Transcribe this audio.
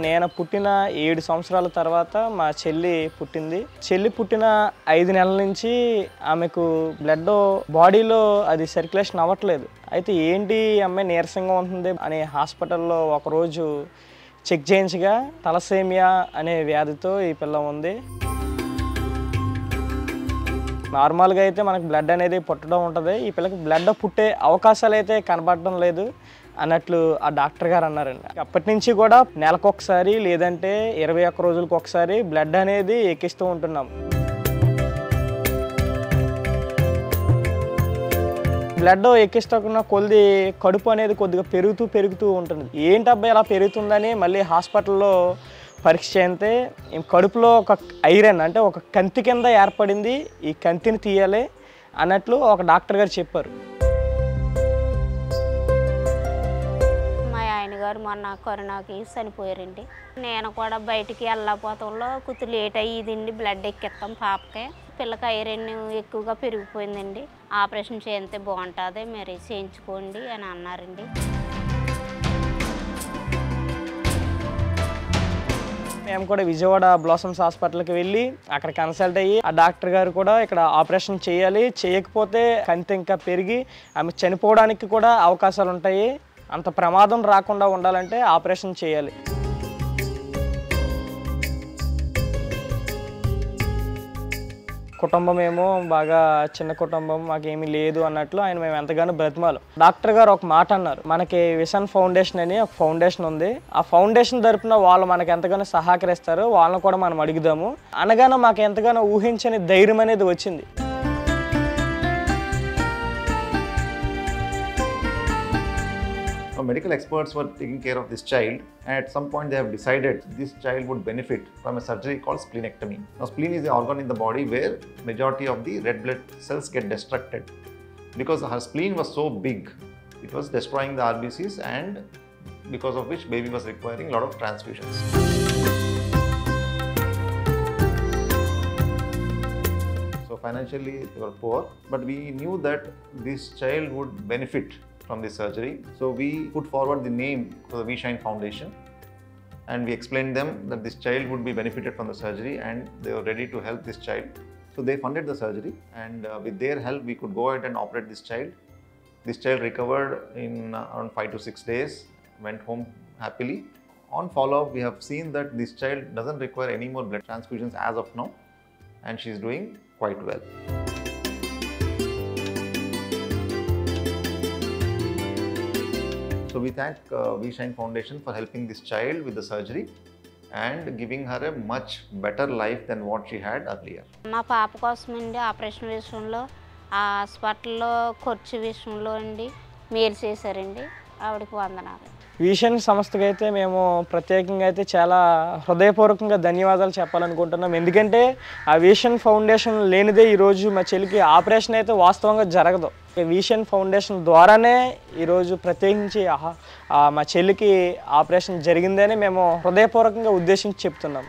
నేను పుట్టిన 7 సంవత్సరాల తర్వాత మా చెల్లి పుట్టింది. చెల్లి పుట్టిన 5 నెలల నుంచి ఆమెకు బ్లడ్ బాడీలో అది సర్క్యులేషన్ అవ్వట్లేదు. అయితే ఏంటి అమ్మాయి నీరసంగా ఉంటుంది అని హాస్పిటల్లో ఒకరోజు చెక్ చేయించగా తలసేమియా అనే వ్యాధితో ఈ పిల్ల ఉంది. నార్మల్గా అయితే మనకు బ్లడ్ అనేది పుట్టడం ఉంటుంది. ఈ పిల్లకి బ్లడ్ పుట్టే అవకాశాలు అయితే కనబడడం లేదు అన్నట్లు ఆ డాక్టర్ గారు అన్నారండి. అప్పటి నుంచి కూడా నెలకొకసారి లేదంటే 21 రోజులకు ఒకసారి బ్లడ్ అనేది ఎక్కిస్తూ ఉంటున్నాం. బ్లడ్ ఎక్కిస్తున్న కొద్ది కడుపు అనేది కొద్దిగా పెరుగుతూ ఉంటుంది. ఏంటి అబ్బాయి ఇలా పెరుగుతుందని మళ్ళీ హాస్పిటల్లో పరీక్ష చేస్తే కడుపులో ఒక ఐరన్ అంటే ఒక కంతి కింద ఏర్పడింది, ఈ కంతిని తీయాలి అన్నట్లు ఒక డాక్టర్ గారు చెప్పారు. మా ఆయన గారు మొన్న కరోనాకి చనిపోయారండి. నేను కూడా బయటికి వెళ్ళకపోతంలో కొద్ది లేట్ అయ్యిందండి. బ్లడ్ ఎక్కిస్తాం పాపకి. పిల్లకి ఐరన్ ఎక్కువగా పెరిగిపోయిందండి. ఆపరేషన్ చేస్తే బాగుంటుంది, మరి చేయించుకోండి అని అన్నారండి. మేము కూడా విజయవాడ బ్లాసమ్స్ హాస్పిటల్కి వెళ్ళి అక్కడ కన్సల్ట్ అయ్యి ఆ డాక్టర్ గారు కూడా ఇక్కడ ఆపరేషన్ చేయాలి, చేయకపోతే కంతి ఇంకా పెరిగి ఆమె చనిపోవడానికి కూడా అవకాశాలు ఉంటాయి, అంత ప్రమాదం రాకుండా ఉండాలంటే ఆపరేషన్ చేయాలి. కుటుంబం ఏమో బాగా చిన్న కుటుంబం, మాకేమీ లేదు అన్నట్లు ఆయన మేము ఎంతగానో బ్రతిమాలు. డాక్టర్ గారు ఒక మాట అన్నారు, మనకి విషన్ ఫౌండేషన్ అని ఒక ఫౌండేషన్ ఉంది, ఆ ఫౌండేషన్ తరపున వాళ్ళు మనకు ఎంతగానో సహకరిస్తారు, వాళ్ళని కూడా మనం అడుగుదాము అనగానే మాకు ఎంతగానో ఊహించని ధైర్యం అనేది వచ్చింది. Medical experts were taking care of this child, and at some point they have decided this child would benefit from a surgery called splenectomy. Now, spleen is the organ in the body where majority of the red blood cells get destructed. Because her spleen was so big, it was destroying the RBCs, and because of which baby was requiring a lot of transfusions. So financially they were poor, but we knew that this child would benefit from this surgery. So we put forward the name for the V-Shine Foundation, and we explained them that this child would be benefited from the surgery and they were ready to help this child. So they funded the surgery, and with their help we could go ahead and operate this child. This child recovered in around 5 to 6 days, went home happily. On follow-up, we have seen that this child doesn't require any more blood transfusions as of now, and she is doing quite well. So we thank V-Shine Foundation for helping this child with the surgery and giving her a much better life than what she had earlier. మా పాప కోసమండి operation విషయంలో ఆ హాస్పిటల్లో ఖర్చు విషయంలో అండి మేలు చేశారండి. ఆవిడకి వందనాలు. విషన్ సంస్థకి అయితే మేము ప్రత్యేకంగా అయితే చాలా హృదయపూర్వకంగా ధన్యవాదాలు చెప్పాలనుకుంటున్నాం. ఎందుకంటే ఆ విషన్ ఫౌండేషన్ లేనిదే ఈరోజు మా చెల్లికి ఆపరేషన్ అయితే వాస్తవంగా జరగదు. విషన్ ఫౌండేషన్ ద్వారానే ఈరోజు ప్రత్యేకించి మా చెల్లికి ఆపరేషన్ జరిగిందని మేము హృదయపూర్వకంగా ఉద్దేశించి చెప్తున్నాం.